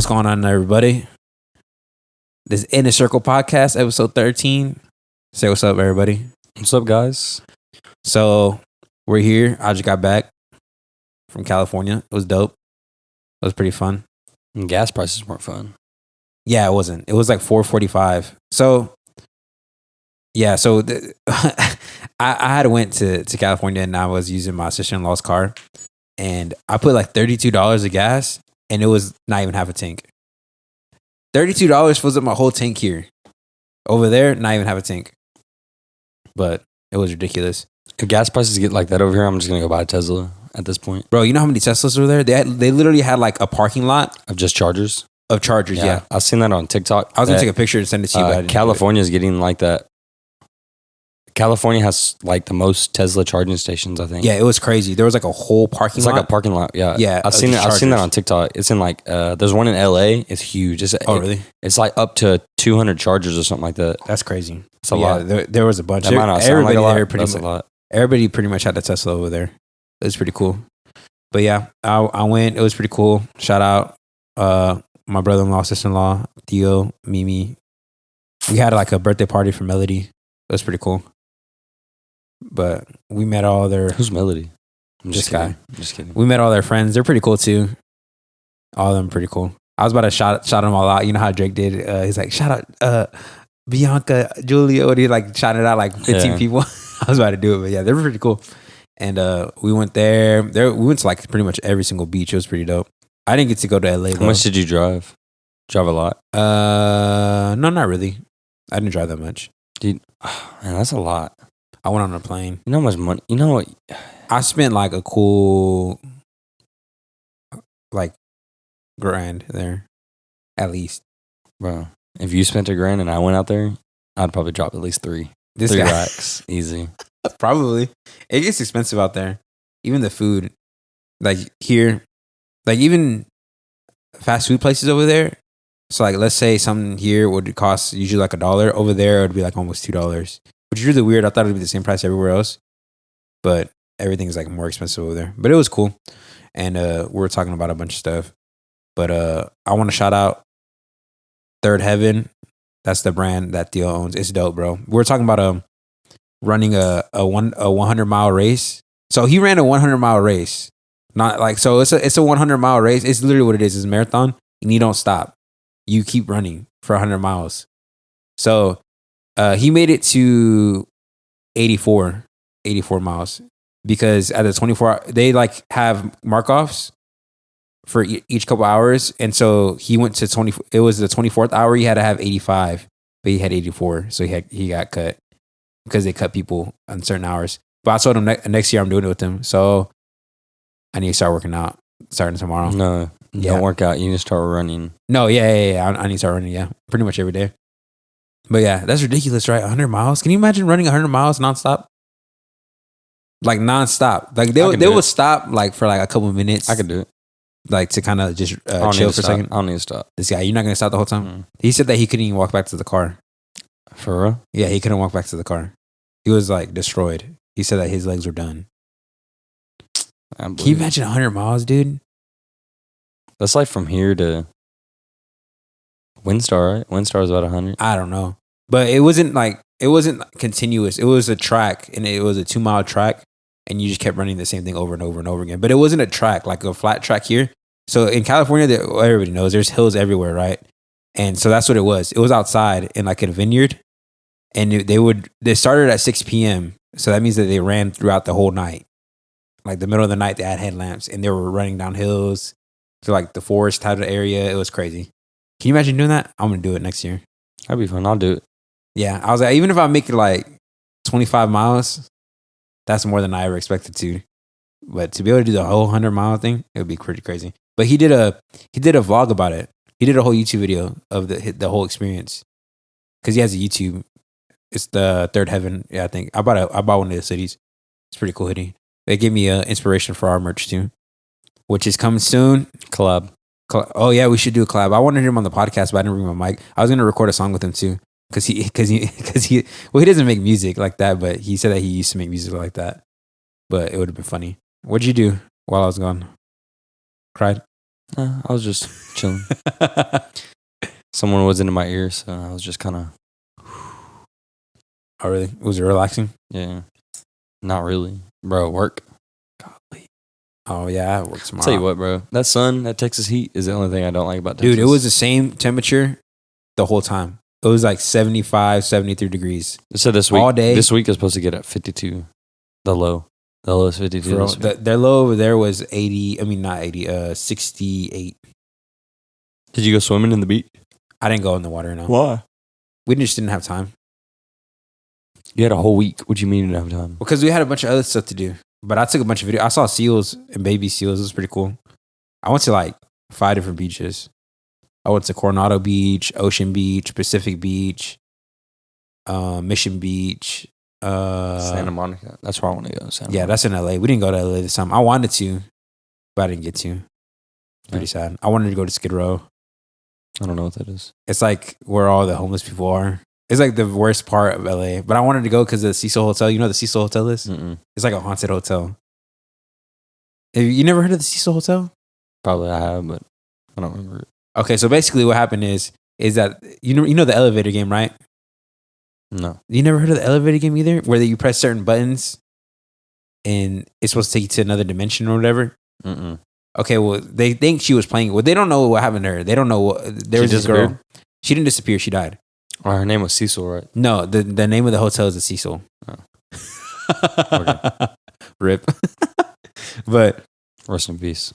What's going on, everybody? This Inner Circle Podcast, episode 13. Say what's up, everybody. What's up, guys? So, we're here. I just got back from California. It was dope. It was pretty fun. And gas prices weren't fun. Yeah, it wasn't. It was like $4.45. So, yeah, so I had went to California and I was using my sister-in-law's car. And I put like $32 of gas and it was not even half a tank. $32 fills up my whole tank here. Over there, not even half a tank. But it was ridiculous. If gas prices get like that over here, I'm just going to go buy a Tesla at this point. Bro, you know how many Teslas were there? They literally had like a parking lot. Of just chargers? Of chargers, yeah. I've seen that on TikTok. I was going to take a picture and send it to you. But California is getting like that. California has like the most Tesla charging stations, I think. Yeah, it was crazy. There was like a whole parking lot. It's like a parking lot, yeah. Yeah. I've seen that on TikTok. It's in like, there's one in LA. It's huge. Really? It's like up to 200 chargers or something like that. That's crazy. It's a lot. There was a bunch. That might not sound like a lot, that's a lot. Everybody pretty much had a Tesla over there. It was pretty cool. But yeah, I went. It was pretty cool. Shout out my brother-in-law, sister-in-law, Theo, Mimi. We had like a birthday party for Melody. It was pretty cool. But we met all their... Who's Melody? This guy. I'm just kidding. We met all their friends. They're pretty cool too. All of them pretty cool. I was about to shout them all out. You know how Drake did? He's like, shout out Bianca, Julia. He like shouted out like 15 people. I was about to do it, but yeah, they were pretty cool. And we went there. We went to like pretty much every single beach. It was pretty dope. I didn't get to go to LA though. How much did you drive? Drive a lot? No, not really. I didn't drive that much. Dude, man, that's a lot. I went on a plane. You know how much money? You know what? I spent like a cool like grand there, at least. Bro, if you spent $1,000 and I went out there, I'd probably drop at least three racks, easy. Probably. It gets expensive out there. Even the food, like here, like even fast food places over there. So like, let's say something here would cost usually like $1. Over there, it would be like almost $2. Which is really weird. I thought it would be the same price everywhere else. But everything's like more expensive over there. But it was cool. And we were talking about a bunch of stuff. But I want to shout out Third Heaven. That's the brand that Theo owns. It's dope, bro. We were talking about running a 100-mile race. So he ran a 100-mile race. Not like, so it's a 100-mile race. It's literally what it is. It's a marathon. And you don't stop. You keep running for 100 miles. So he made it to 84 miles because at the 24 they like have mark-offs for each couple hours. And so he went to 20. It was the 24th hour. He had to have 85, but he had 84. So he got cut because they cut people on certain hours. But I told him next year I'm doing it with him. So I need to start working out starting tomorrow. No, don't work out. You need to start running. No, yeah. I need to start running. Yeah. Pretty much every day. But yeah, that's ridiculous, right? 100 miles. Can you imagine running 100 miles nonstop? Like nonstop. Like they would stop like for like a couple of minutes. I could do it. Like to kind of just chill for a second. I don't need to stop. This guy, you're not going to stop the whole time? He said that he couldn't even walk back to the car. For real? Yeah, he couldn't walk back to the car. He was like destroyed. He said that his legs were done. Can you imagine 100 miles, dude? That's like from here to Windstar, right? Windstar is about 100. I don't know. But it wasn't continuous. It was a track, and it was a 2-mile track, and you just kept running the same thing over and over and over again. But it wasn't a track, like a flat track here. So in California, everybody knows there's hills everywhere, right? And so that's what it was. It was outside in like a vineyard, and they started at 6 p.m. So that means that they ran throughout the whole night. Like the middle of the night, they had headlamps, and they were running down hills to like the forest type of area. It was crazy. Can you imagine doing that? I'm going to do it next year. That'd be fun. I'll do it. Yeah. I was like, even if I make it like 25 miles, that's more than I ever expected to. But to be able to do the whole 100-mile thing, it would be pretty crazy. But he did a vlog about it. He did a whole YouTube video of the whole experience. Because he has a YouTube. It's the Third Heaven. Yeah, I think. I bought one of the cities. It's pretty cool hoodie. They gave me inspiration for our merch too, which is coming soon. Collab. Oh yeah, we should do a collab. I wanted him on the podcast, but I didn't bring my mic. I was gonna record a song with him too, because he doesn't make music like that, but he said that he used to make music like that. But it would have been funny. What'd you do while I was gone? Cried? I was just chilling. Someone was into my ear, so I was just kind of. Oh, really? Was it relaxing? Yeah. Not really. Bro, work. Golly. Oh, yeah, I work tomorrow. Tell you what, bro. That sun, that Texas heat is the only thing I don't like about Texas. Dude, it was the same temperature the whole time. It was like 75, 73 degrees. So this week, all day. This week is supposed to get at 52. The low. The low is 52. Their low over there was 80. I mean, not 80, 68. Did you go swimming in the beach? I didn't go in the water, no. Why? We just didn't have time. You had a whole week. What do you mean you didn't have time? Because we had a bunch of other stuff to do. But I took a bunch of videos. I saw seals and baby seals. It was pretty cool. I went to like 5 different beaches. I went to Coronado Beach, Ocean Beach, Pacific Beach, Mission Beach. Santa Monica. That's where I want to go. That's in LA. We didn't go to LA this time. I wanted to, but I didn't get to. Pretty sad. I wanted to go to Skid Row. I don't know what that is. It's like where all the homeless people are. It's like the worst part of LA. But I wanted to go because the Cecil Hotel. You know what the Cecil Hotel is? Mm-mm. It's like a haunted hotel. Have you never heard of the Cecil Hotel? Probably I have, but I don't remember it. Okay, so basically what happened is that you know the elevator game, right? No. You never heard of the elevator game either? Where you press certain buttons and it's supposed to take you to another dimension or whatever? Mm-mm. Okay, well, they think she was playing it. Well, they don't know what happened to her. They don't know what. There was this girl. She didn't disappear. She died. Oh, her name was Cecil, right? No, the name of the hotel is the Cecil. Oh. Rip. But rest in peace.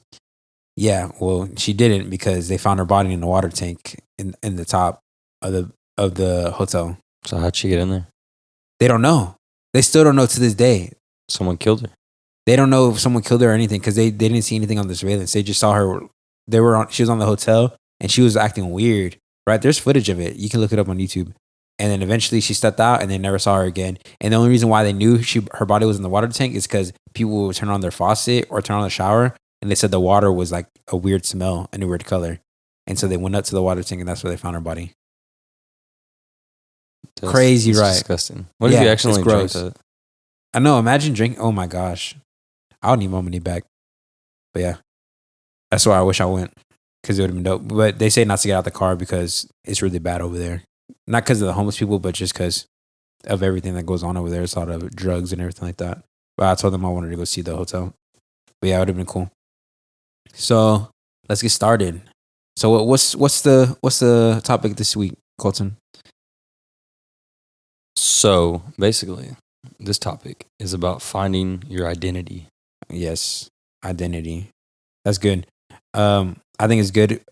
Yeah, well, she didn't because they found her body in the water tank in the top of the hotel. So how'd she get in there? They don't know. They still don't know to this day. Someone killed her. They don't know if someone killed her or anything because they didn't see anything on the surveillance. They just saw her. She was on the hotel and she was acting weird. Right? There's footage of it. You can look it up on YouTube. And then eventually she stepped out and they never saw her again. And the only reason why they knew her body was in the water tank is because people would turn on their faucet or turn on the shower. And they said the water was like a weird smell and a weird color. And so they went up to the water tank and that's where they found her body. Crazy, right? Disgusting. What if you accidentally drank that? I know. Imagine drinking. Oh my gosh. I would need my money back. But yeah. That's why I wish I went. Because it would have been dope. But they say not to get out the car because it's really bad over there. Not because of the homeless people, but just because of everything that goes on over there. It's a lot of drugs and everything like that. But I told them I wanted to go see the hotel. But yeah, it would have been cool. So let's get started. So what's the topic this week, Colton? So basically, this topic is about finding your identity. Yes, identity. That's good. I think it's good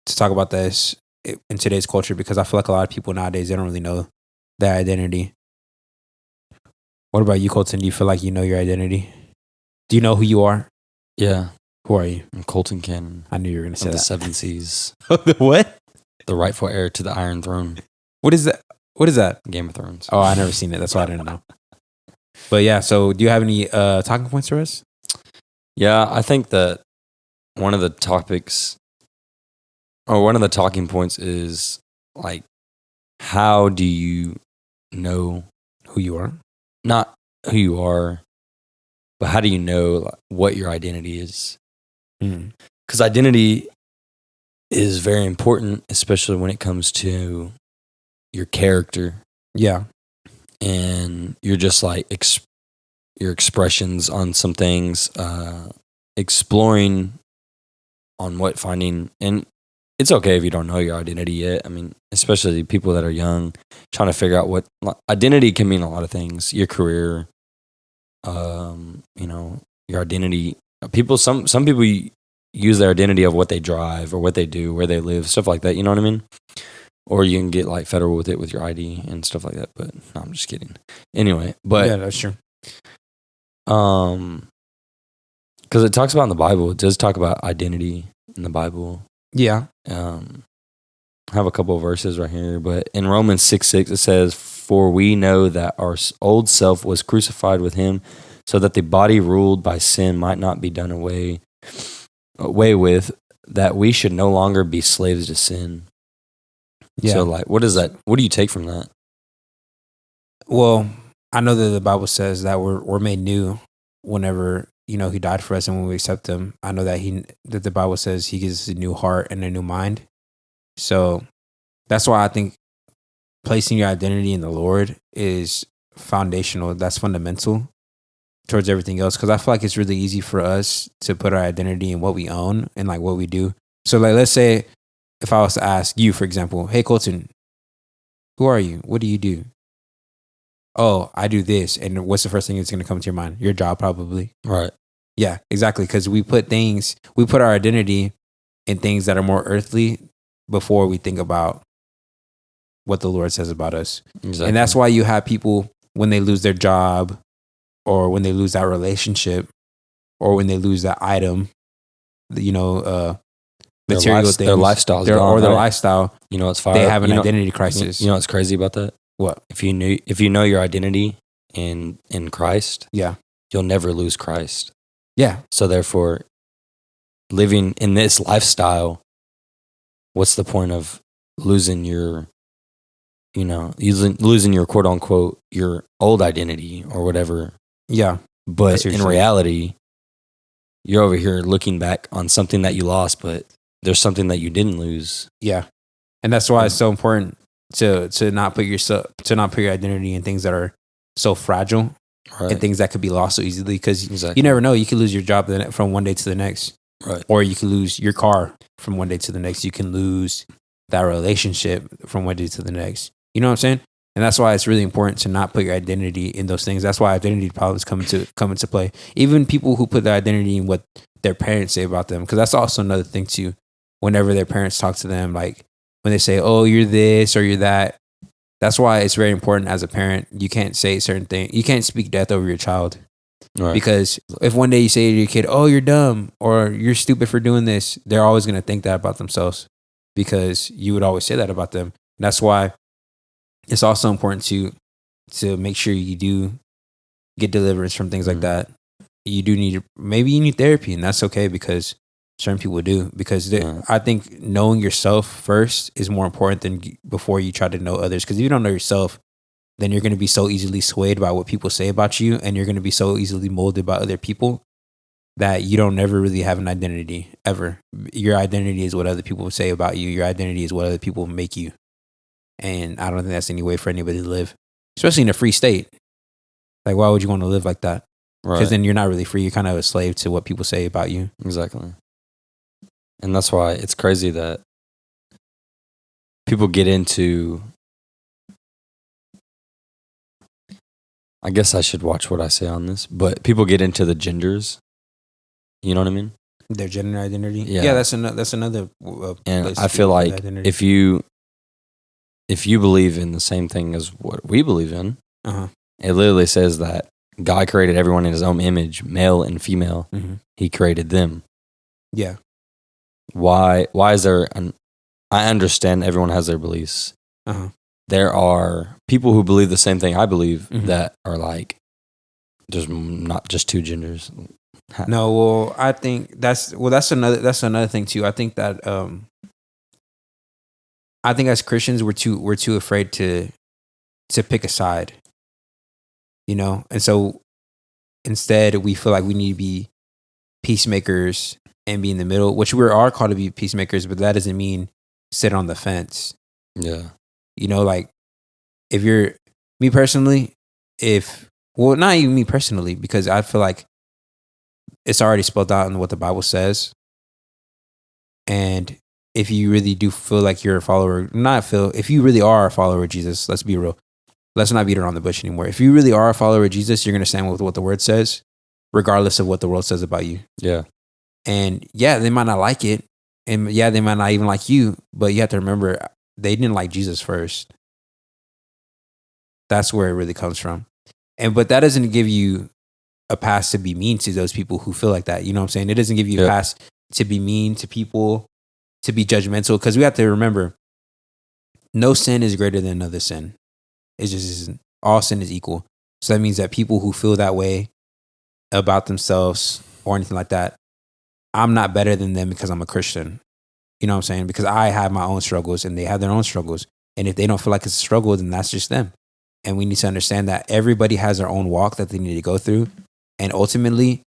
to talk about this in today's culture because I feel like a lot of people nowadays, they don't really know their identity. What about you, Colton? Do you feel like you know your identity? Do you know who you are? Yeah. Who are you? I'm Colton Cannon. I knew you were going to say the that. 7 Seas. What? The rightful heir to the Iron Throne. What is that? What is that? Game of Thrones. Oh, I never seen it. That's why I didn't know. But yeah, so do you have any talking points for us? Yeah, I think that one of the topics or one of the talking points is like, how do you know who you are? Not who you are, but how do you know what your identity is? Because identity is very important, especially when it comes to your character. Yeah. And you're just like your expressions on some things, exploring on what finding. And it's okay if you don't know your identity yet. I mean, especially people that are young, trying to figure out what identity can mean a lot of things. Your career, your identity. Some people use their identity of what they drive or what they do, where they live, stuff like that. You know what I mean? Or you can get like federal with it with your ID and stuff like that. But no, I'm just kidding. Anyway, but yeah, that's true. Because it talks about in the Bible, it does talk about identity in the Bible. Yeah. I have a couple of verses right here, but in Romans 6:6 it says, "For we know that our old self was crucified with him, so that the body ruled by sin might not be done away with, that we should no longer be slaves to sin." Yeah. So, like, what is that? What do you take from that? Well, I know that the Bible says that we're made new whenever he died for us, and when we accept him, I know that the Bible says he gives us a new heart and a new mind. So that's why I think placing your identity in the Lord is foundational. That's fundamental towards everything else. Because I feel like it's really easy for us to put our identity in what we own and like what we do. So like, let's say if I was to ask you, for example, hey Colton, who are you? What do you do? Oh, I do this. And what's the first thing that's going to come to your mind? Your job, probably. Right. Yeah, exactly. Because we put our identity in things that are more earthly before we think about what the Lord says about us. Exactly. And that's why you have people, when they lose their job or when they lose that relationship or when they lose that item, material things. Their lifestyle. Their lifestyle. It's they have an identity crisis. You know what's crazy about that? What? If you know your identity in Christ, yeah, you'll never lose Christ. Yeah. So therefore, living in this lifestyle, what's the point of losing your, losing your quote unquote, your old identity or whatever? Yeah. But in reality, you're over here looking back on something that you lost, but there's something that you didn't lose. Yeah. And that's why it's so important to not put your identity in things that are so fragile. Right. And things that could be lost so easily, because you never know. You could lose your job from one day to the next. Right. Or you can lose your car from one day to the next. You can lose that relationship from one day to the next. You know what I'm saying? And that's why it's really important to not put your identity in those things. That's why identity problems come into play. Even people who put their identity in what their parents say about them, because that's also another thing too. Whenever their parents talk to them, like when they say, "Oh, you're this or you're that," that's why it's very important as a parent. You can't say certain things. You can't speak death over your child. Right. Because if one day you say to your kid, "Oh, you're dumb," or "You're stupid for doing this," they're always going to think that about themselves, because you would always say that about them. And that's why it's also important to make sure you do get deliverance from things like that. You do need therapy, and that's okay, because certain people do. Because I think knowing yourself first is more important than before you try to know others. Because if you don't know yourself, then you're going to be so easily swayed by what people say about you, and you're going to be so easily molded by other people that you don't never really have an identity ever. Your identity is what other people say about you. Your identity is what other people make you. And I don't think that's any way for anybody to live, especially in a free state. Like, why would you want to live like that? Because then you're not really free. You're kind of a slave to what people say about you. Exactly. And that's why it's crazy that people get into... I guess I should watch what I say on this, but people get into the genders. You know what I mean? Their gender identity. Yeah, that's another. And I feel like if you believe in the same thing as what we believe in, it literally says that God created everyone in His own image, male and female. Mm-hmm. He created them. Yeah. Why is there I understand everyone has their beliefs. There are people who believe the same thing I believe that are like, there's not just two genders. No, well, I think that's another thing too. I think that I think as Christians we're too afraid to pick a side. And so instead we feel like we need to be peacemakers and be in the middle, which we are called to be peacemakers, but that doesn't mean sit on the fence. Yeah. Like if you're me personally, not even me personally, because I feel like it's already spelled out in what the Bible says. And if you really do feel like you're a follower, if you really are a follower of Jesus, let's be real. Let's not beat around the bush anymore. If you really are a follower of Jesus, you're going to stand with what the word says, regardless of what the world says about you. Yeah. And yeah, they might not like it. And yeah, they might not even like you, but you have to remember, they didn't like Jesus first. That's where it really comes from. But that doesn't give you a pass to be mean to those people who feel like that. You know what I'm saying? It doesn't give you a pass to be mean to people, to be judgmental, because we have to remember, no sin is greater than another sin. It just isn't. All sin is equal. So that means that people who feel that way about themselves or anything like that, I'm not better than them because I'm a Christian. You know what I'm saying? Because I have my own struggles and they have their own struggles. And if they don't feel like it's a struggle, then that's just them. And we need to understand that everybody has their own walk that they need to go through. And ultimately,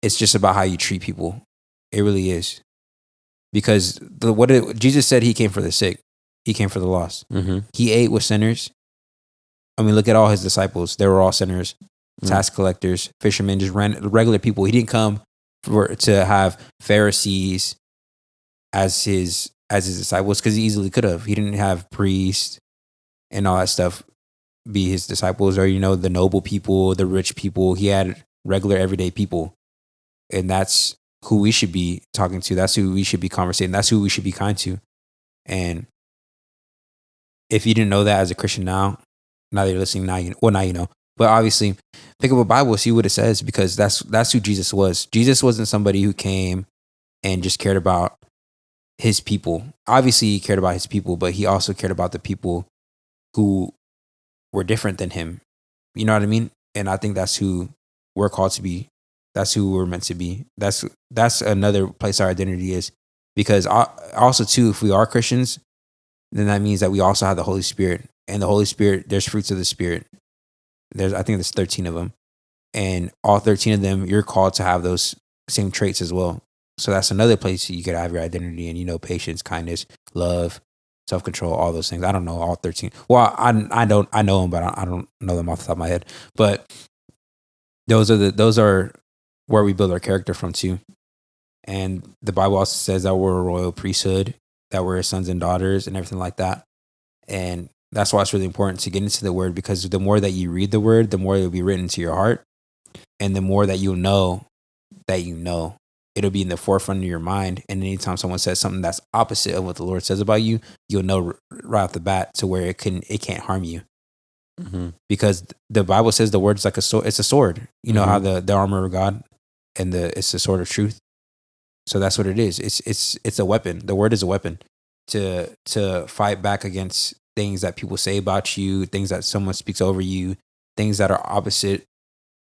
it's just about how you treat people. It really is. Because Jesus said he came for the sick. He came for the lost. Mm-hmm. He ate with sinners. I mean, look at all his disciples. They were all sinners, tax collectors, fishermen, just regular people. He didn't come to have Pharisees as his disciples, because he easily could have. He didn't have priests and all that stuff be his disciples, or the noble people, the rich people. He had regular everyday people, and that's who we should be talking to. That's who we should be conversating. That's who we should be kind to. And if you didn't know that as a Christian now that you're listening, now you know. But obviously, pick up a Bible, see what it says, because that's who Jesus was. Jesus wasn't somebody who came and just cared about his people. Obviously, he cared about his people, but he also cared about the people who were different than him. You know what I mean? And I think that's who we're called to be. That's who we're meant to be. That's another place our identity is. Because also too, if we are Christians, then that means that we also have the Holy Spirit. And the Holy Spirit, there's fruits of the Spirit. I think there's 13 of them. And all 13 of them, you're called to have those same traits as well. So that's another place you could have your identity in, patience, kindness, love, self-control, all those things. I don't know all 13. Well, I know them, but I don't know them off the top of my head. But those are where we build our character from too. And the Bible also says that we're a royal priesthood, that we're sons and daughters and everything like that. And that's why it's really important to get into the word, because the more that you read the word, the more it will be written to your heart. And the more that you'll know that it'll be in the forefront of your mind. And anytime someone says something that's opposite of what the Lord says about you, you'll know right off the bat to where it can't harm you. Mm-hmm. Because the Bible says the word is like a sword. It's a sword. You know how the armor of God, and it's the sword of truth. So that's what it is. It's a weapon. The word is a weapon to fight back against things that people say about you, things that someone speaks over you, things that are opposite.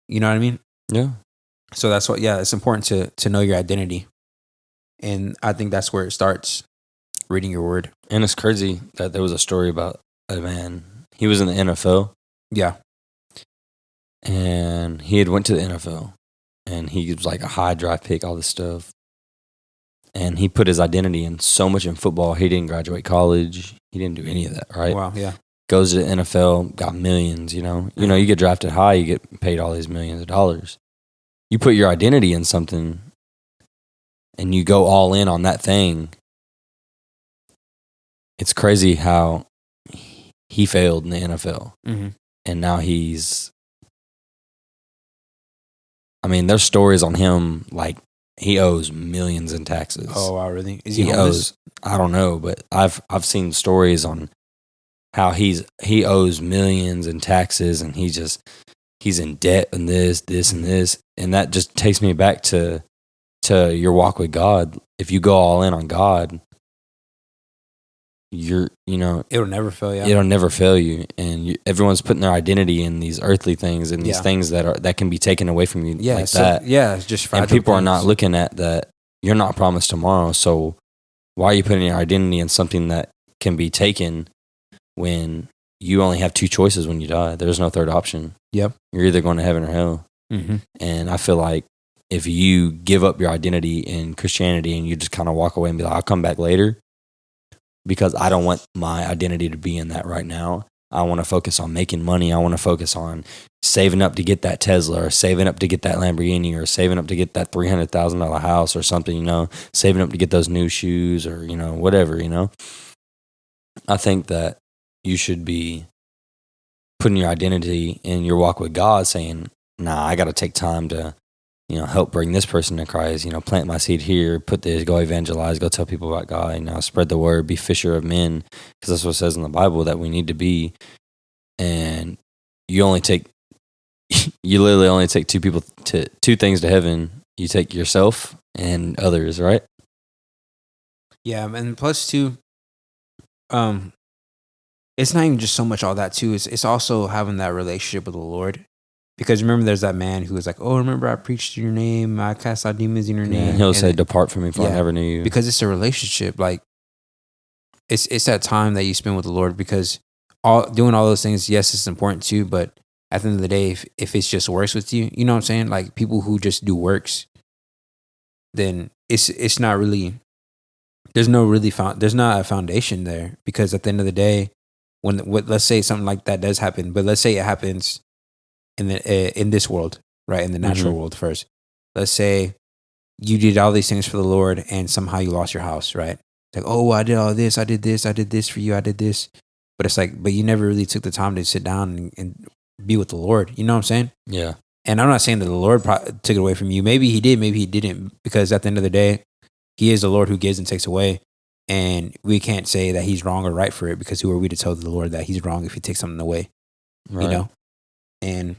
You know what I mean? Yeah. So that's what. Yeah, it's important to know your identity, and I think that's where it starts. Reading your word. And it's crazy that there was a story about a man. He was in the NFL. Yeah. And he had went to the NFL, and he was like a high draft pick, all this stuff. And he put his identity in so much in football. He didn't graduate college. He didn't do any of that, right? Wow, yeah. Goes to the NFL, got millions, you get drafted high, you get paid all these millions of dollars. You put your identity in something and you go all in on that thing. It's crazy how he failed in the NFL. Mm-hmm. And now there's stories on him, like he owes millions in taxes. Oh, wow, really? Is he owes, I don't know, but I've seen stories on how he owes millions in taxes, and he's in debt and this and this. And that just takes me back to your walk with God. If you go all in on God, it'll never fail you. It'll never fail you. And everyone's putting their identity in these earthly things and these things that can be taken away from you. Yeah, like that. Yeah, it's just fragile. And people are not looking at that. You're not promised tomorrow. So why are you putting your identity in something that can be taken when you only have two choices when you die? There's no third option. Yep. You're either going to heaven or hell. Mm-hmm. And I feel like if you give up your identity in Christianity and you just kind of walk away and be like, I'll come back later, because I don't want my identity to be in that right now. I want to focus on making money. I want to focus on saving up to get that Tesla, or saving up to get that Lamborghini, or saving up to get that $300,000 house or something, saving up to get those new shoes, or, whatever, I think that you should be putting your identity in your walk with God, saying, nah, I got to take time to, help bring this person to Christ, plant my seed here, put this, go evangelize, go tell people about God, spread the word, be fisher of men, because that's what it says in the Bible that we need to be. And you literally only take two things to heaven. You take yourself and others, right? Yeah, and plus too, it's not even just so much all that too. It's also having that relationship with the Lord. Because remember, there's that man who was like, "Oh, remember I preached in your name, I cast out demons in your name." He'll say, "Depart from me, for I never knew you." Because it's a relationship. Like, it's that time that you spend with the Lord. Because doing all those things, yes, it's important too. But at the end of the day, if it's just works with you, you know what I'm saying? Like people who just do works, then it's not really, there's not a foundation there, because at the end of the day, let's say something like that does happen, but let's say it happens in this world, right? In the natural world first. Let's say you did all these things for the Lord and somehow you lost your house, right? Like, oh, I did all this, I did this for you, I did this. But it's like, but you never really took the time to sit down and be with the Lord. You know what I'm saying? Yeah. And I'm not saying that the Lord took it away from you. Maybe he did, maybe he didn't, because at the end of the day, he is the Lord who gives and takes away. And we can't say that he's wrong or right for it, because who are we to tell the Lord that he's wrong if he takes something away? Right. You know? And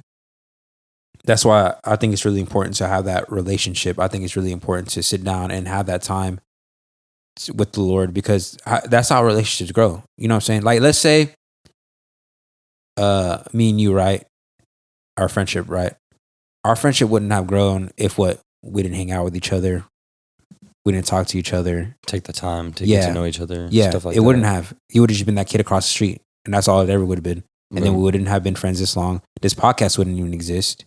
that's why I think it's really important to have that relationship. I think it's really important to sit down and have that time with the Lord, because that's how relationships grow. You know what I'm saying? Like, let's say me and you, right? Our friendship, right? Our friendship wouldn't have grown if we didn't hang out with each other. We didn't talk to each other. Take the time to get to know each other. Yeah, Stuff like it that. wouldn't have. You would have just been that kid across the street, and that's all it ever would have been. And then we wouldn't have been friends this long. This podcast wouldn't even exist.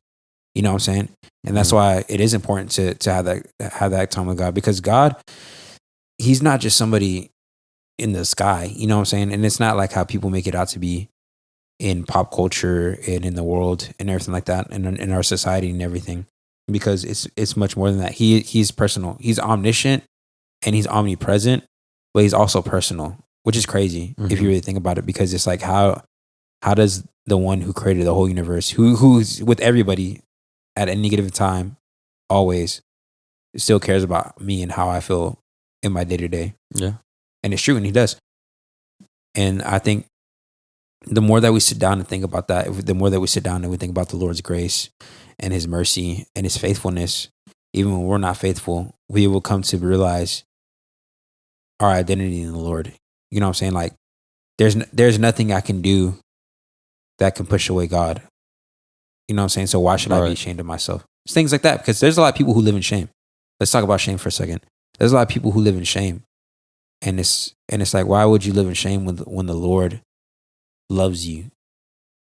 You know what I'm saying? And that's why it is important to have that time with God, because God, he's not just somebody in the sky. You know what I'm saying? And it's not like how people make it out to be in pop culture and in the world and everything like that, and in our society and everything, because it's much more than that. He's personal. He's omniscient and he's omnipresent, but he's also personal, which is crazy if you really think about it, because it's like, how does the one who created the whole universe, who's with everybody at any given time, always, still cares about me and how I feel in my day to day? Yeah. And it's true, and he does. And I think the more that we sit down and think about that, the more that we sit down and we think about the Lord's grace and his mercy and his faithfulness, even when we're not faithful, we will come to realize our identity in the Lord. You know what I'm saying? Like, there's nothing I can do that can push away God. You know what I'm saying? So why should I be ashamed of myself? It's things like that, because there's a lot of people who live in shame. Let's talk about shame for a second. There's a lot of people who live in shame. And it's like, why would you live in shame when the Lord loves you?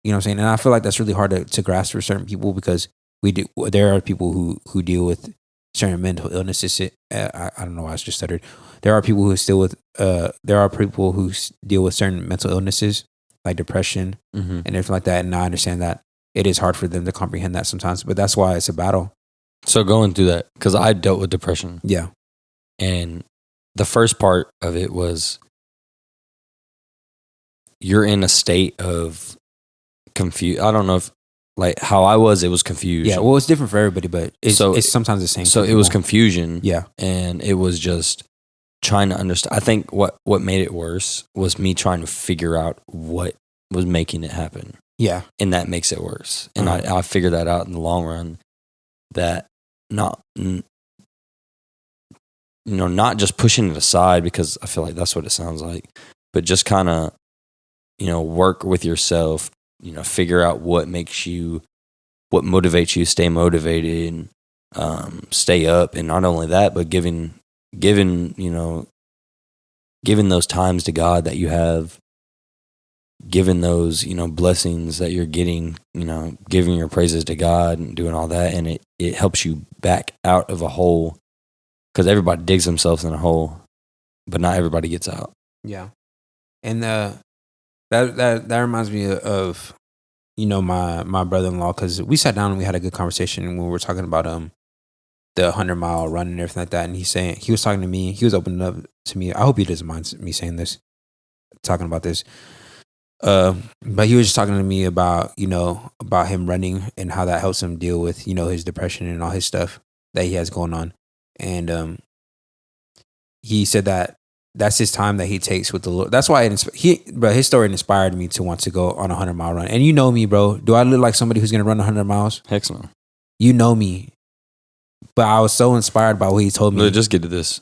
You know what I'm saying? And I feel like that's really hard to grasp for certain people, because there are people who deal with certain mental illnesses. I don't know why I just stuttered. There are people who deal with certain mental illnesses, like depression and everything like that. And I understand that it is hard for them to comprehend that sometimes, but that's why it's a battle. So going through that, because I dealt with depression. Yeah. And the first part of it was, you're in a state of confused. I don't know if, like, how I was, it was confusion. Yeah, well, it's different for everybody, but it's sometimes the same. So it was confusion. Yeah. And it was just trying to understand. I think what made it worse was me trying to figure out what was making it happen. Yeah. And that makes it worse. And I figured that out in the long run, that not just pushing it aside, because I feel like that's what it sounds like, but just kind of, work with yourself, figure out what motivates you, stay motivated, stay up. And not only that, but giving those times to God that you have, given those, blessings that you're getting, giving your praises to God and doing all that. And it helps you back out of a hole, because everybody digs themselves in a hole, but not everybody gets out. Yeah. And that reminds me of, my brother-in-law, because we sat down and we had a good conversation when we were talking about the 100-mile run and everything like that. And he was talking to me, he was opening up to me. I hope he doesn't mind me saying this, talking about this. But he was just talking to me about him running and how that helps him deal with, his depression and all his stuff that he has going on. And he said that that's his time that he takes with the Lord. That's why his story inspired me to want to go on a 100-mile run. And you know me, bro. Do I look like somebody who's going to run 100 miles? Heck no. You know me. But I was so inspired by what he told me. Look, just get to this.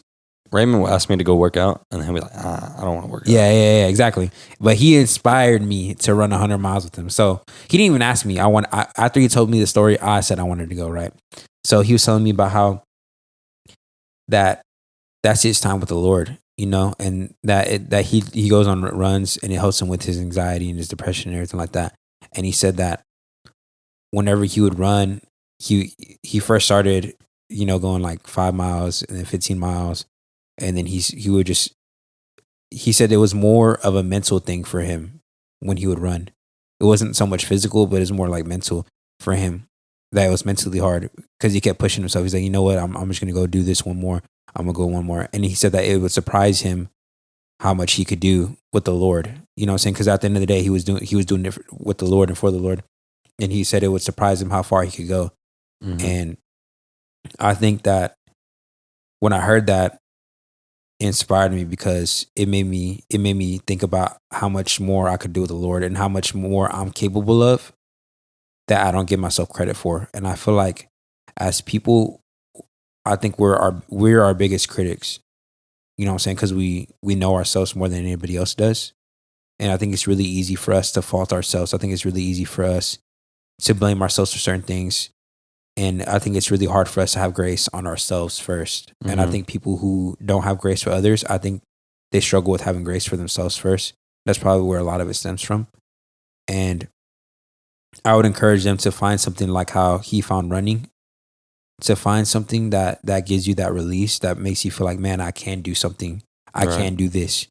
Raymond will ask me to go work out, and he'll be like, I don't want to work out. Yeah, exactly. But he inspired me to run 100 miles with him. So he didn't even ask me. After he told me the story, I said I wanted to go, right? So he was telling me about how that's his time with the Lord, and that he goes on runs and it helps him with his anxiety and his depression and everything like that. And he said that whenever he would run, he first started going like 5 miles and then 15 miles. And then he said it was more of a mental thing for him when he would run. It wasn't so much physical, but it's more like mental for him. That it was mentally hard because he kept pushing himself. He's like, you know what? I'm just gonna go do this one more. I'm gonna go one more. And he said that it would surprise him how much he could do with the Lord. You know what I'm saying? Because at the end of the day, he was doing it with the Lord and for the Lord. And he said it would surprise him how far he could go. Mm-hmm. And I think that when I heard that, it inspired me because it made me think about how much more I could do with the Lord and how much more I'm capable of that I don't give myself credit for. And I feel like as people, I think we're our biggest critics. You know what I'm saying? Because we know ourselves more than anybody else does. And I think it's really easy for us to fault ourselves. I think it's really easy for us to blame ourselves for certain things. And I think it's really hard for us to have grace on ourselves first. Mm-hmm. And I think people who don't have grace for others, I think they struggle with having grace for themselves first. That's probably where a lot of it stems from. And I would encourage them to find something like how he found running, to find something that gives you that release, that makes you feel like, man, I can do something. I can do this.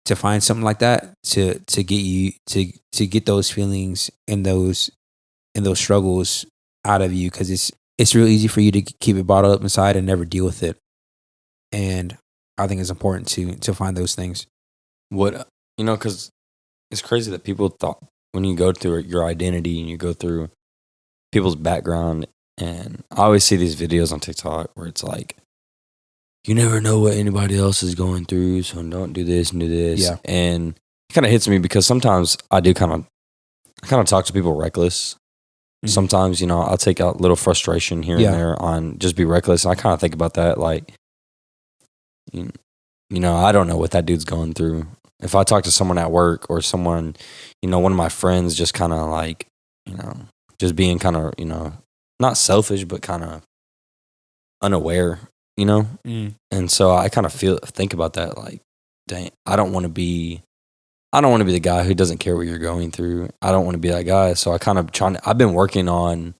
To find something like that to get you to get those feelings and those struggles out of you, because it's real easy for you to keep it bottled up inside and never deal with it. And I think it's important to find those things. Because it's crazy that people thought when you go through your identity and you go through people's background, and I always see these videos on TikTok where it's like, you never know what anybody else is going through, so don't do this and do this. Yeah. And it kind of hits me because sometimes I do kind of talk to people reckless. Mm-hmm. Sometimes, I'll take out a little frustration here and there on just be reckless. And I kind of think about that like, I don't know what that dude's going through. If I talk to someone at work or someone, one of my friends just kind of like, just being kind of, not selfish, but kind of unaware, And so I kind of think about that like, dang, I don't want to be the guy who doesn't care what you're going through. I don't want to be that guy. So I kind of I've been working on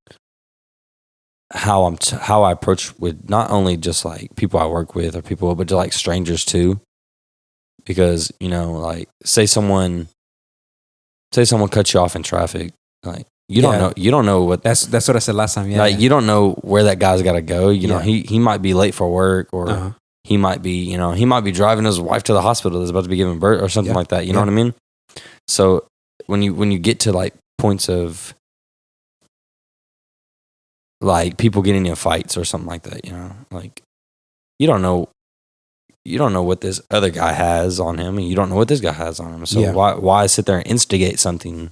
how I approach with not only just like people I work with or people, but like strangers too. Because, like say someone cuts you off in traffic, like you don't know what that's what I said last time. Yeah. Like you don't know where that guy's got to go. He might be late for work or he might be, he might be driving his wife to the hospital that's about to be giving birth or something like that. You know what I mean? So when you get to like points of like people getting in fights or something like that, like you don't know what this other guy has on him, and you don't know what this guy has on him. So why sit there and instigate something?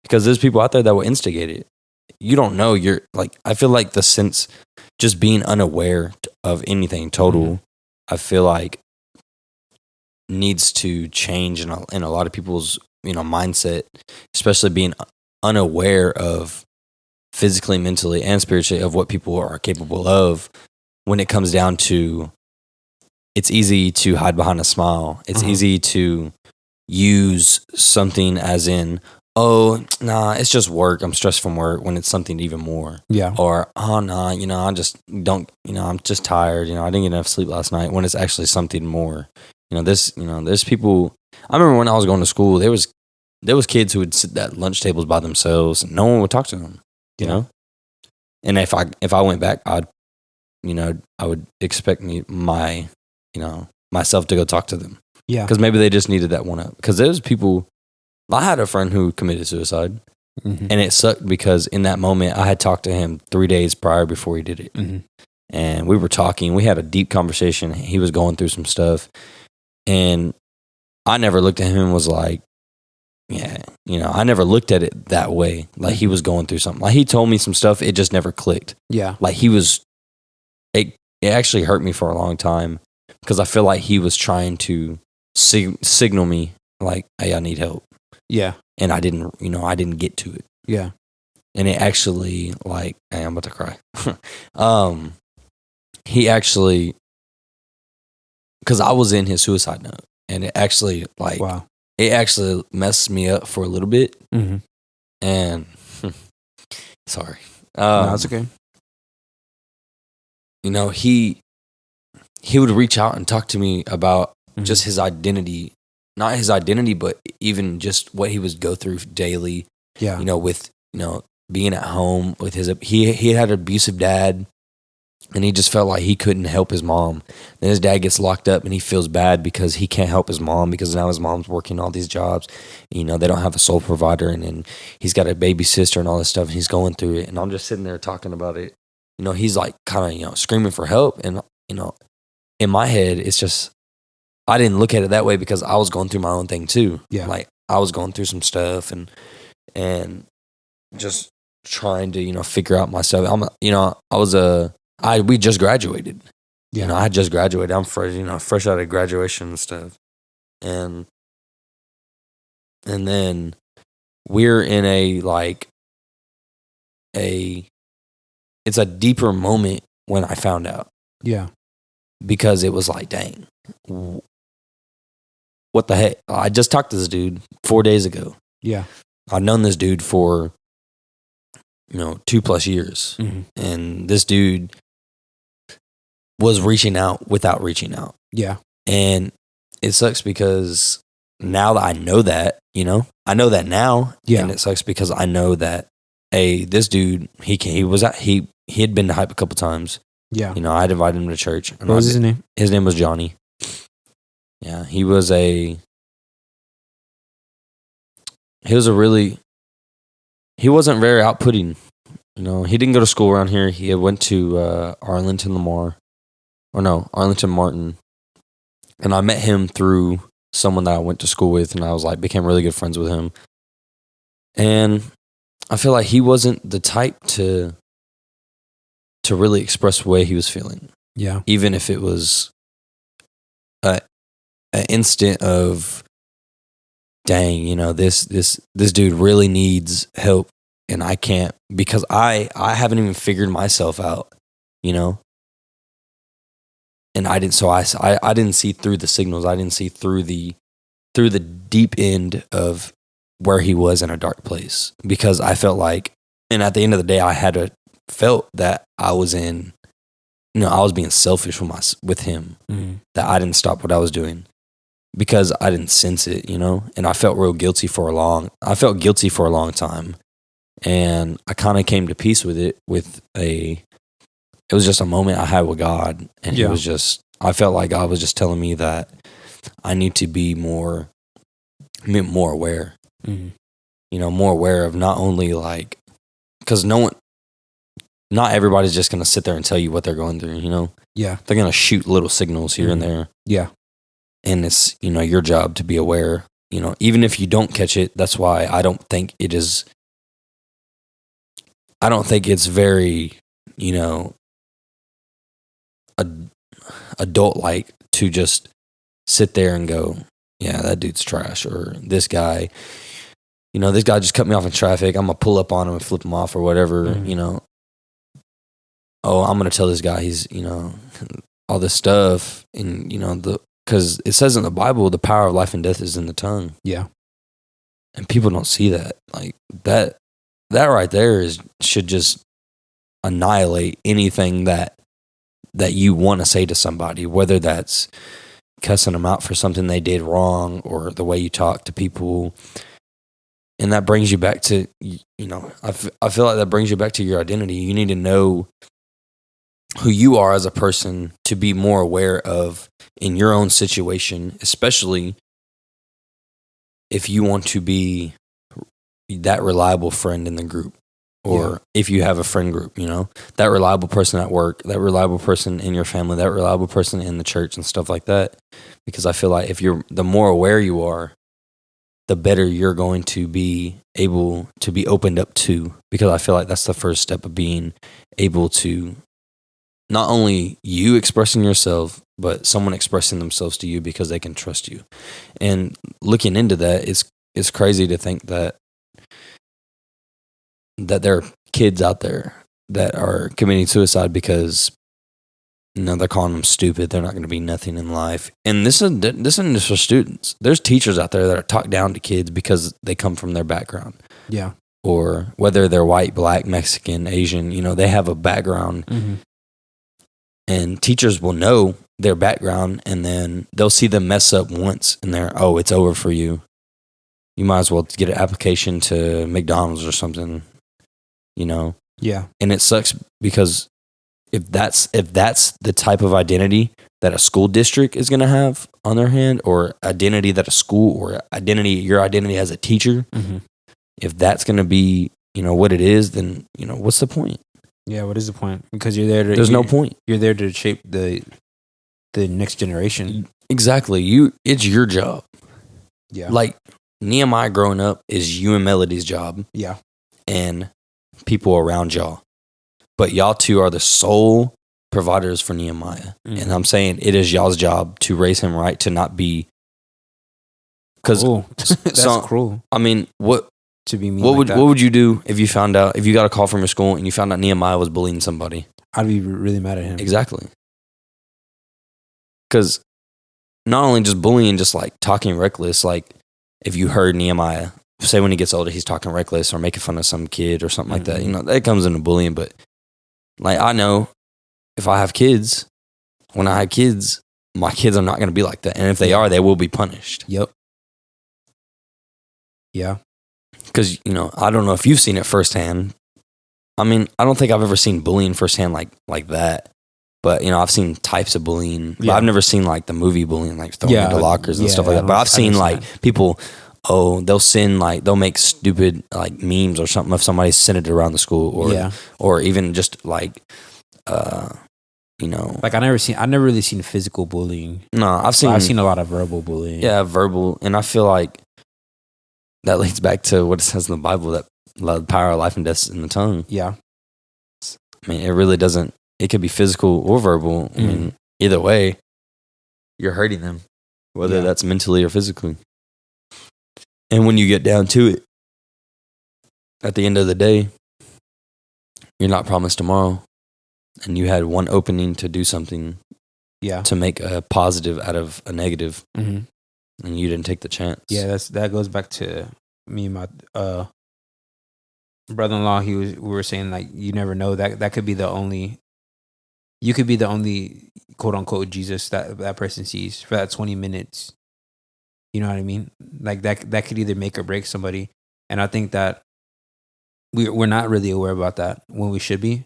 Because there's people out there that will instigate it. You don't know. You're like, I feel like the sense just being unaware of anything total, I feel like needs to change in a lot of people's mindset, especially being unaware of physically, mentally, and spiritually of what people are capable of. When it comes down to, it's easy to hide behind a smile. It's easy to use something as in, oh, nah, it's just work. I'm stressed from work, when it's something even more. Yeah. Or, oh, nah, I just don't, I'm just tired. I didn't get enough sleep last night, when it's actually something more. There's people. I remember when I was going to school, there was kids who would sit at lunch tables by themselves and no one would talk to them, you know? And if I went back, I would expect myself to go talk to them. Yeah. Because maybe they just needed that one up. Because there's people, I had a friend who committed suicide, and it sucked because in that moment I had talked to him 3 days prior before he did it. And we were talking, we had a deep conversation. He was going through some stuff, and I never looked at him and was like, I never looked at it that way. Like he was going through something. Like he told me some stuff, it just never clicked. Yeah. Like it actually hurt me for a long time because I feel like he was trying to signal me like, hey, I need help. Yeah. And I didn't get to it. Yeah. And it actually, like, hey, I'm about to cry. He actually, because I was in his suicide note, and it actually, like, wow. It actually messed me up for a little bit. And sorry. No, it's okay. you know, he would reach out and talk to me about Mhm. just his identity, not his identity, but even just what he would go through daily, Yeah. you know, with, you know, being at home with he had an abusive dad, and he just felt like he couldn't help his mom. Then his dad gets locked up, and he feels bad because he can't help his mom because now his mom's working all these jobs. You know, they don't have a sole provider, and he's got a baby sister and all this stuff, and he's going through it. And I'm just sitting there talking about it. You know, he's like kind of, you know, screaming for help. And, you know, in my head, it's just, I didn't look at it that way because I was going through my own thing too. Yeah. Like I was going through some stuff and just trying to, you know, figure out myself. We just graduated. Yeah. You know, I had just graduated. I'm fresh, you know, fresh out of graduation and stuff. And then we're in it's a deeper moment when I found out, Yeah. because it was like, dang, what the heck? I just talked to this dude 4 days ago. Yeah. I've known this dude for, you know, 2+ years. Mhm. And this dude was reaching out without reaching out. Yeah. And it sucks because now that I know that, you know, I know that now. Yeah. And it sucks because I know that, hey, this dude, he had been to hype a couple times. Yeah. You know, I'd invited him to church. And What was his name? His name was Johnny. Yeah, he wasn't very outputting. You know, he didn't go to school around here. He went to Arlington Martin. And I met him through someone that I went to school with, and I was like, became really good friends with him. And I feel like he wasn't the type to really express the way he was feeling. Yeah. Even if it was an instant of, dang, you know, this dude really needs help, and I can't, because I haven't even figured myself out, you know. And I didn't see through the signals. I didn't see through the deep end of where he was in a dark place, because I felt like, and at the end of the day, I had felt that I was in, you know, I was being selfish with him, that I didn't stop what I was doing because I didn't sense it, you know. And I felt guilty for a long time, and I kind of came to peace with it. It was just a moment I had with God, and Yeah. I felt like God was just telling me that I need to be more aware, Mhm. you know, more aware of not only like, because not everybody's just going to sit there and tell you what they're going through, you know. Yeah. They're going to shoot little signals here and there. Yeah. And it's, you know, your job to be aware, you know, even if you don't catch it. That's why I don't think it's very, you know, adult like to just sit there and go, yeah, that dude's trash, or this guy, you know, this guy just cut me off in traffic, I'm gonna pull up on him and flip him off or whatever, you know. Oh, I'm gonna tell this guy he's, you know, all this stuff. And, you know, because it says in the Bible, the power of life and death is in the tongue. Yeah. And people don't see that. Like that right there should just annihilate anything that you want to say to somebody, whether that's cussing them out for something they did wrong, or the way you talk to people. And that brings you back to, you know, I feel like that brings you back to your identity. You need to know who you are as a person to be more aware of in your own situation, especially if you want to be that reliable friend in the group, or if you have a friend group, you know, that reliable person at work, that reliable person in your family, that reliable person in the church and stuff like that. Because I feel like the more aware you are, the better you're going to be able to be opened up to, because I feel like that's the first step of being able to not only you expressing yourself, but someone expressing themselves to you because they can trust you. And looking into that, it's crazy to think that there are kids out there that are committing suicide because, you know, they're calling them stupid. They're not going to be nothing in life. And this isn't just for students. There's teachers out there that are talked down to kids because they come from their background. Yeah. Or whether they're white, black, Mexican, Asian, you know, they have a background And teachers will know their background, and then they'll see them mess up once, and it's over for you. You might as well get an application to McDonald's or something, you know? Yeah. And it sucks because if that's the type of identity that a school district is going to have on their hand, or identity that a school, or your identity as a teacher, if that's going to be, what it is, then, what's the point? Yeah, what is the point? Because you're there to... There's no point. You're there to shape the next generation. Exactly. It's your job. Yeah. Like, Nehemiah growing up is you and Melody's job. Yeah. And people around y'all. But y'all two are the sole providers for Nehemiah. And I'm saying it is y'all's job to raise him right, to not be... Because that's cruel. I mean, what... To be mean what would you do if you got a call from your school and you found out Nehemiah was bullying somebody? I'd be really mad at him. Exactly. Because not only just bullying, just like talking reckless, like if you heard Nehemiah, say when he gets older, he's talking reckless or making fun of some kid or something like that, that comes into bullying. But like, I know if I have kids, when I have kids, my kids are not going to be like that. And if they are, they will be punished. Yep. Yeah. Because, I don't know if you've seen it firsthand. I mean, I don't think I've ever seen bullying firsthand like that. But, I've seen types of bullying. But I've never seen like the movie bullying, like throwing into lockers and stuff like that. But I've seen like people, they'll make stupid like memes or something if somebody sent it around the school, or even just like, like I've never really seen physical bullying. No, I've seen a lot of verbal bullying. Yeah, verbal. And I feel like that leads back to what it says in the Bible, that the power of life and death is in the tongue. Yeah. I mean, it really doesn't, it could be physical or verbal. I mean, either way, you're hurting them, whether that's mentally or physically. And when you get down to it, at the end of the day, you're not promised tomorrow. And you had one opening to do something to make a positive out of a negative. And you didn't take the chance. Yeah, that goes back to me and my brother-in-law. We were saying like, you never know, that could be the only, you could be the only quote unquote Jesus that person sees for that 20 minutes. You know what I mean? Like that could either make or break somebody. And I think that we're not really aware about that when we should be,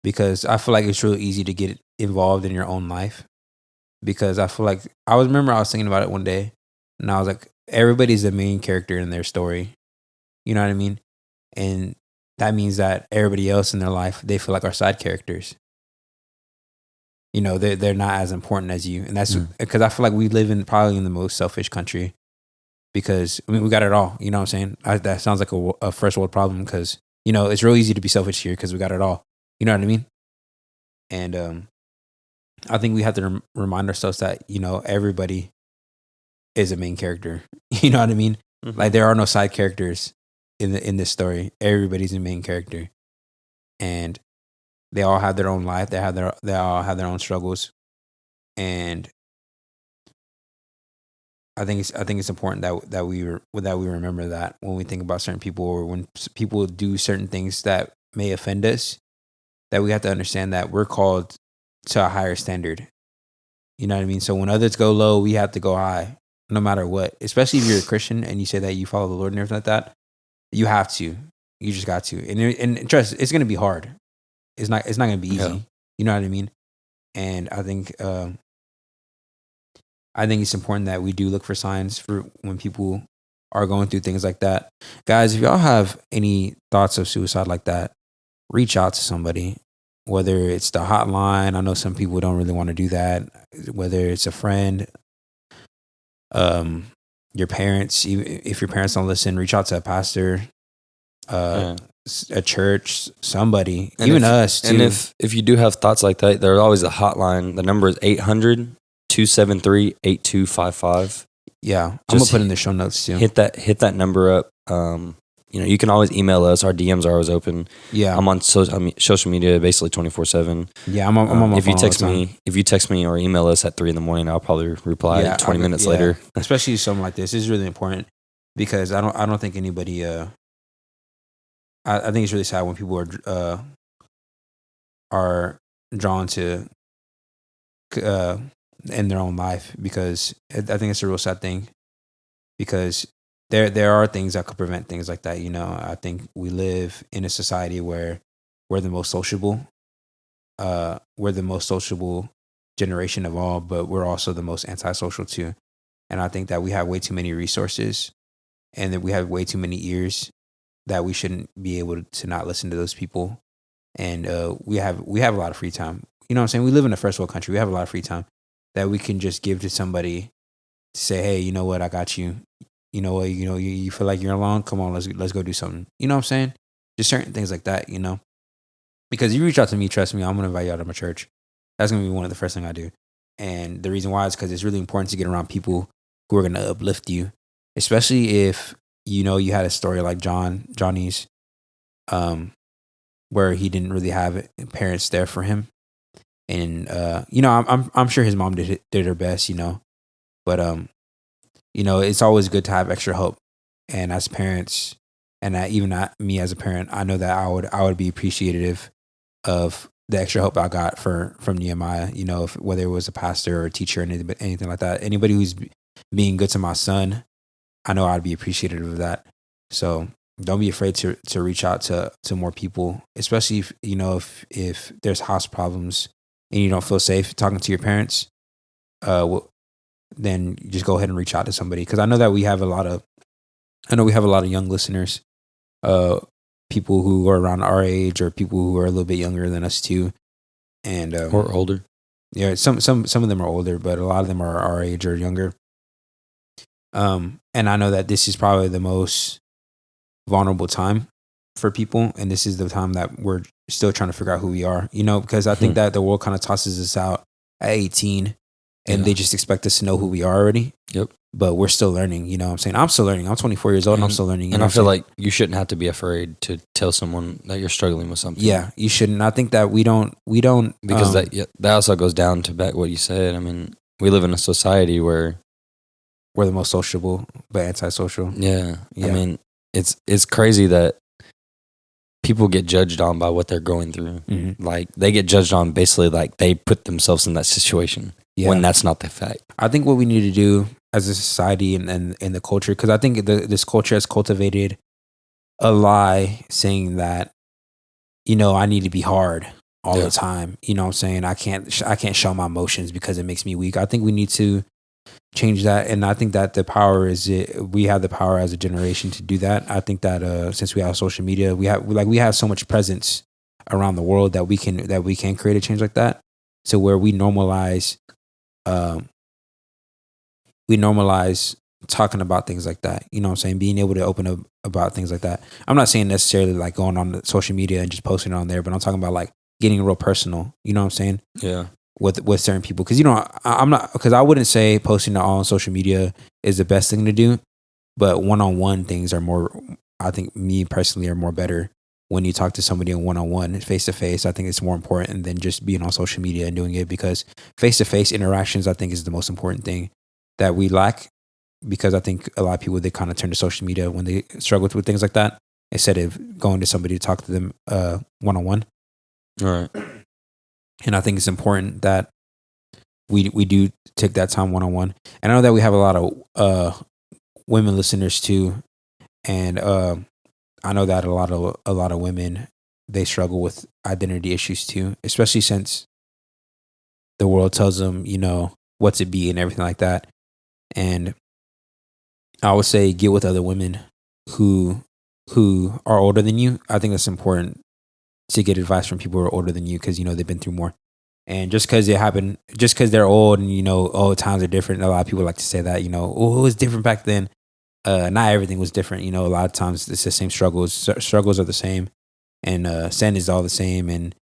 because I feel like it's real easy to get involved in your own life. Because I feel like I was thinking about it one day, and I was like, everybody's the main character in their story. You know what I mean? And that means that everybody else in their life, they feel like are side characters. They're not as important as you. And that's because I feel like we live probably in the most selfish country, because we got it all. You know what I'm saying? That sounds like a first world problem, because, it's real easy to be selfish here because we got it all. You know what I mean? And, I think we have to remind ourselves that, everybody is a main character. You know what I mean? Like, there are no side characters in this story. Everybody's a main character. And they all have their own life. They all have their own struggles. And I think it's important that we remember that when we think about certain people, or when people do certain things that may offend us, that we have to understand that we're called to a higher standard. You know what I mean? So when others go low, we have to go high, no matter what. Especially if you're a Christian and you say that you follow the Lord and everything like that, you have to. You just got to. And trust, it's gonna be hard. It's not gonna be easy. Yeah. You know what I mean? And I think it's important that we do look for signs for when people are going through things like that. Guys, if y'all have any thoughts of suicide like that, reach out to somebody. Whether it's the hotline, I know some people don't really want to do that. Whether it's a friend, your parents, if your parents don't listen, reach out to a pastor, a church, somebody, and even us too. And if you do have thoughts like that, there's always a hotline. The number is 800-273-8255. Yeah, I'm gonna put in the show notes too. Hit that number up. You can always email us. Our DMs are always open. Yeah, I'm on social media basically 24/7. Yeah, I'm on my if you text me or email us at 3 a.m, I'll probably reply 20 minutes later. Especially something like this is really important, because I don't think anybody. I think it's really sad when people are drawn to uh, end their own life, because I think it's a real sad thing, because there are things that could prevent things like that. I think we live in a society where we're the most sociable. We're the most sociable generation of all, but we're also the most antisocial too. And I think that we have way too many resources, and that we have way too many ears, that we shouldn't be able to not listen to those people. And we have a lot of free time. You know what I'm saying? We live in a first world country. We have a lot of free time that we can just give to somebody to say, hey, you know what, I got you. You know what, you feel like you're alone. Come on, let's go do something. You know what I'm saying? Just certain things like that. Because you reach out to me, trust me, I'm gonna invite you out of my church. That's gonna be one of the first things I do. And the reason why is because it's really important to get around people who are gonna uplift you, especially if you had a story like Johnny's, where he didn't really have parents there for him. And I'm sure his mom did her best, but it's always good to have extra help. And as parents, and me as a parent, I know that I would be appreciative of the extra help I got from Nehemiah. Whether it was a pastor or a teacher or anything like that, anybody who's being good to my son, I know I'd be appreciative of that. So don't be afraid to reach out to more people, especially if there's house problems and you don't feel safe talking to your parents. Then just go ahead and reach out to somebody, because I know we have a lot of young listeners, people who are around our age, or people who are a little bit younger than us too, and or older. Yeah, some of them are older, but a lot of them are our age or younger. And I know that this is probably the most vulnerable time for people, and this is the time that we're still trying to figure out who we are. Because I think that the world kind of tosses us out at 18, and they just expect us to know who we are already. Yep. But we're still learning. You know what I'm saying? I'm still learning. I'm 24 years old and I'm still learning. And I feel like you shouldn't have to be afraid to tell someone that you're struggling with something. Yeah, you shouldn't. I think that we don't because that also goes down to back what you said. I mean, we live in a society where we're the most sociable but antisocial. Yeah. I mean, it's crazy that people get judged on by what they're going through. Mm-hmm. Like, they get judged on basically like they put themselves in that situation when that's not the fact. I think what we need to do as a society and the culture, because I think this culture has cultivated a lie saying that, I need to be hard all the time. You know what I'm saying? I can't show my emotions because it makes me weak. I think we need to change that. And I think that the power we have the power as a generation to do that. I think that since we have social media, we have so much presence around the world that we can create a change like that. So where we normalize talking about things like that. You know what I'm saying? Being able to open up about things like that. I'm not saying necessarily like going on social media and just posting it on there, but I'm talking about like getting real personal. You know what I'm saying? Yeah. With certain people. Because, I'm not, because I wouldn't say posting it all on social media is the best thing to do, but one-on-one things are more, I think me personally, are more better when you talk to somebody one-on-one, face-to-face. I think it's more important than just being on social media and doing it, because face-to-face interactions, I think, is the most important thing that we lack, because I think a lot of people, they kind of turn to social media when they struggle with things like that, instead of going to somebody to talk to them one-on-one. All right. And I think it's important that we do take that time one-on-one. And I know that we have a lot of women listeners too, and I know that a lot of women, they struggle with identity issues too, especially since the world tells them, what to be and everything like that. And I would say get with other women who are older than you. I think that's important to get advice from people who are older than you, because they've been through more. And just because they're old and times are different. A lot of people like to say that it was different back then. Not everything was different. A lot of times it's the same struggles. Struggles are the same, and sin is all the same, and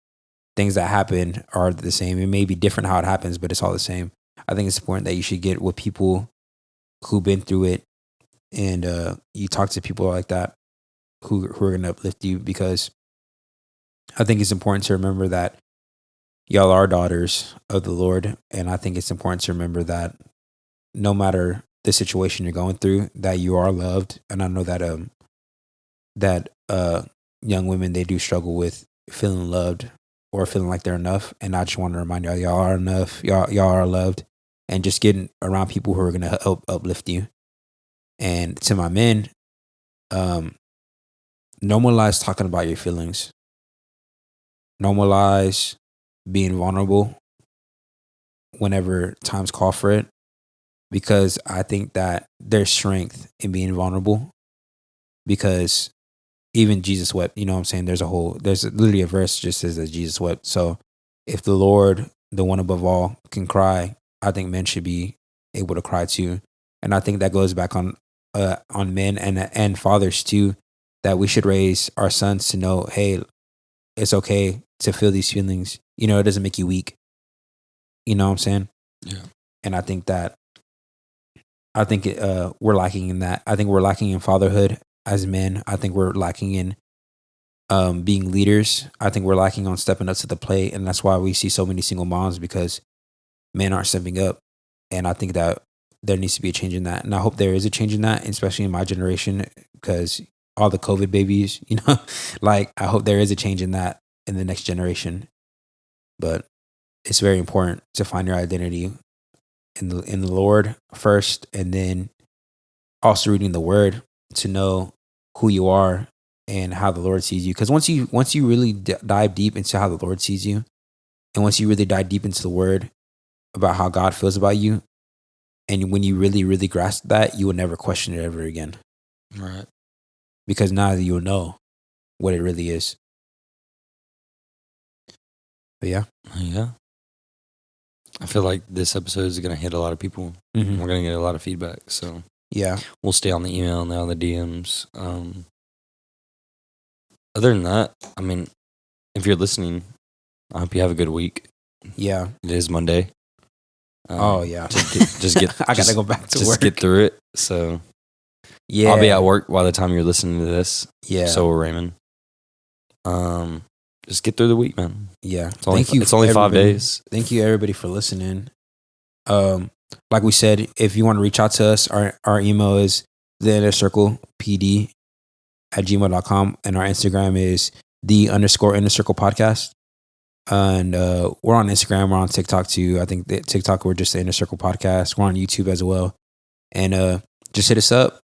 things that happen are the same. It may be different how it happens, but it's all the same. I think it's important that you should get with people who've been through it, and you talk to people like that who are going to uplift you, because I think it's important to remember that y'all are daughters of the Lord. And I think it's important to remember that no matter the situation you're going through, that you are loved. And I know that young women, they do struggle with feeling loved or feeling like they're enough. And I just want to remind y'all are enough. Y'all are loved. And just getting around people who are going to help uplift you. And to my men, normalize talking about your feelings. Normalize being vulnerable whenever times call for it. Because I think that there's strength in being vulnerable. Because even Jesus wept, you know what I'm saying? There's literally a verse just says that Jesus wept. So if the Lord, the one above all, can cry, I think men should be able to cry too. And I think that goes back on men and fathers too, that we should raise our sons to know, hey, it's okay to feel these feelings. You know, it doesn't make you weak. You know what I'm saying? Yeah. And I think we're lacking in that. I think we're lacking in fatherhood as men. I think we're lacking in being leaders. I think we're lacking on stepping up to the plate. And that's why we see so many single moms, because men aren't stepping up. And I think that there needs to be a change in that. And I hope there is a change in that, especially in my generation, because all the COVID babies, you know, like I hope there is a change in that in the next generation. But it's very important to find your identity in the Lord first, and then also reading the Word to know who you are and how the Lord sees you. Because once you really dive deep into how the Lord sees you, and once you really dive deep into the Word about how God feels about you, and when you really, really grasp that, you will never question it ever again. Right. Because now you'll know what it really is. But yeah. Yeah. I feel like this episode is going to hit a lot of people. Mm-hmm. We're going to get a lot of feedback. So yeah, we'll stay on the email and on the DMs. Other than that, I mean, if you're listening, I hope you have a good week. Yeah. It is Monday. Oh, yeah. Just get I got to go back to work. Just get through it. So yeah, I'll be at work by the time you're listening to this. Yeah. So will Raymond. Just get through the week, man. Yeah. It's only 5 days. Thank you, everybody, for listening. Like we said, if you want to reach out to us, our email is theinnercirclepd@gmail.com, and our Instagram is _innercircle podcast. And we're on Instagram, we're on TikTok too. I think that TikTok, we're just the Inner Circle Podcast. We're on YouTube as well. And just hit us up.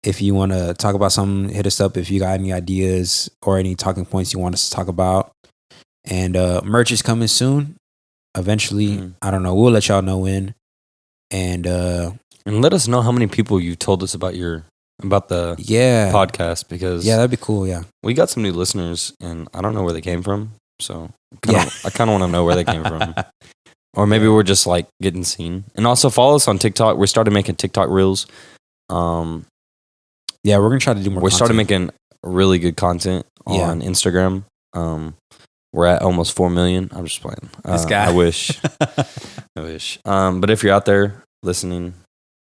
If you want to talk about something, hit us up if you got any ideas or any talking points you want us to talk about. And merch is coming soon. Eventually, I don't know. We'll let y'all know when. And let us know how many people you told us about the podcast, because that'd be cool. Yeah, we got some new listeners, and I don't know where they came from. So I kind of want to know where they came from, or maybe we're just like getting seen. And also follow us on TikTok. We started making TikTok reels. We're gonna try to do more. We started making really good content on Instagram. We're at almost 4 million. I'm just playing. This guy. I wish. I wish. But if you're out there listening,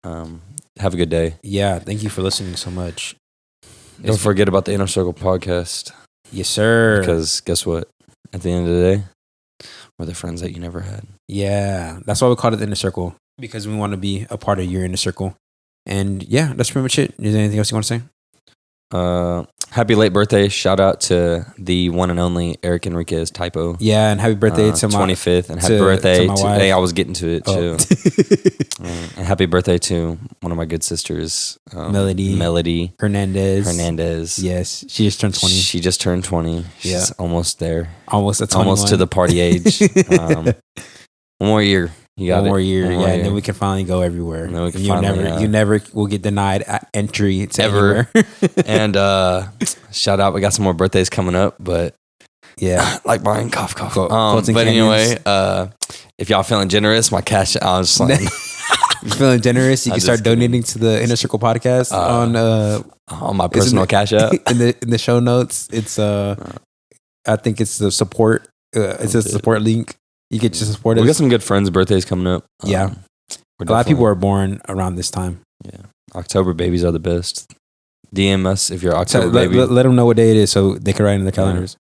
have a good day. Yeah, thank you for listening so much. Don't forget about the Inner Circle podcast. Yes, sir. Because guess what? At the end of the day, we're the friends that you never had. Yeah, that's why we call it the Inner Circle, because we want to be a part of your Inner Circle. And yeah, that's pretty much it. Is there anything else you want to say? Happy late birthday. Shout out to the one and only Eric Enriquez Typo. Yeah, and happy birthday to my 25th. And happy birthday to my to wife. Hey, I was getting to it too. And happy birthday to one of my good sisters, Melody Hernandez. Yes, she just turned 20. She just turned 20. She's almost there. Almost to the party age. One more year. You got one more year, and then we can finally go everywhere. And then we can you never will get denied entry to ever. And shout out, we got some more birthdays coming up, but like mine, cough. But anyway, if y'all feeling generous, my cash, I was like, you're feeling generous, you can start donating to the Inner Circle podcast on my personal cash app in the show notes. It's I think it's the support. It's a support link. You get to support us. We got some good friends' birthdays coming up. A lot of people are born around this time. Yeah. October babies are the best. DM us if you're October baby. Let them know what day it is so they can write in their calendars.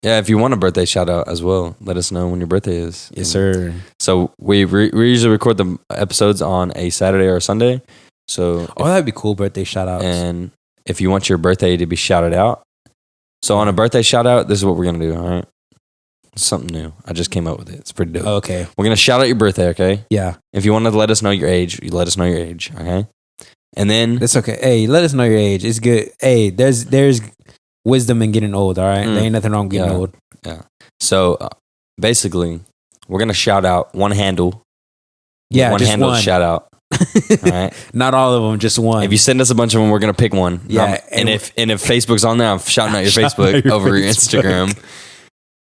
Yeah, if you want a birthday shout out as well, let us know when your birthday is. Yes, sir. So we usually record the episodes on a Saturday or a Sunday. So that'd be cool, birthday shout outs. And if you want your birthday to be shouted out, so on a birthday shout out, this is what we're going to do, all right? something new. I just came up with it. It's pretty dope. Okay. We're gonna shout out your birthday, okay? Yeah. If you want to let us know your age, you let us know your age, okay? And then That's okay. Hey, let us know your age. It's good. Hey, there's wisdom in getting old, all right? There ain't nothing wrong with getting old. Yeah. So basically, we're gonna shout out one handle. Yeah, one just handle one. shout out. All right. Not all of them, just one. If you send us a bunch of them, we're gonna pick one. Yeah, and if Facebook's on there, I'm shouting out your Facebook over your Instagram.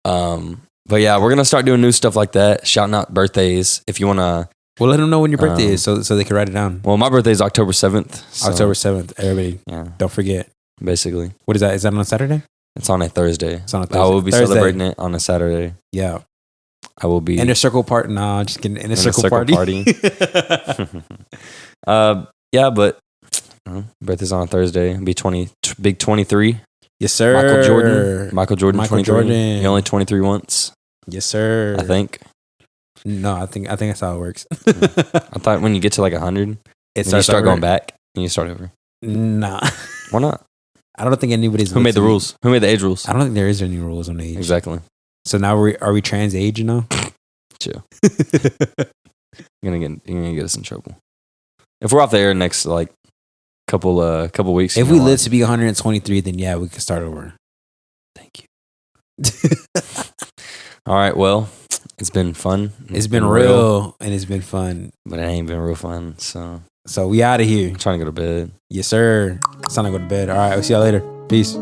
But yeah, we're gonna start doing new stuff like that, shouting out birthdays. If you wanna, well, let them know when your birthday is, so they can write it down. Well, my birthday is October 7th. So, October 7th. Everybody, don't forget. Basically, what is that? Is that on a Saturday? It's on a Thursday. It's on a Thursday. I will be celebrating it on a Saturday. Yeah. I will be inner circle party. Nah, just kidding. Inner circle party. Yeah, but birthday's on a Thursday. It'll be big 23. Yes, sir. Michael Jordan. 23. You're only 23 once. Yes, sir. I think. No, I think that's how it works. I thought when you get to like 100, you start going back and you start over. Nah. Why not? I don't think anybody's. Who made the rules? Who made the age rules? I don't think there is any rules on age. Exactly. So now are we trans age? You know. Chill. You're gonna get us in trouble if we're off the air next like couple weeks. If we live to be 123, then yeah, we can start over. Thank you. All right. Well, it's been fun. It's been real and it's been fun, but it ain't been real fun. So we out of here. I'm trying to go to bed. Yes, sir. It's time to go to bed. All right. We'll see y'all later. Peace.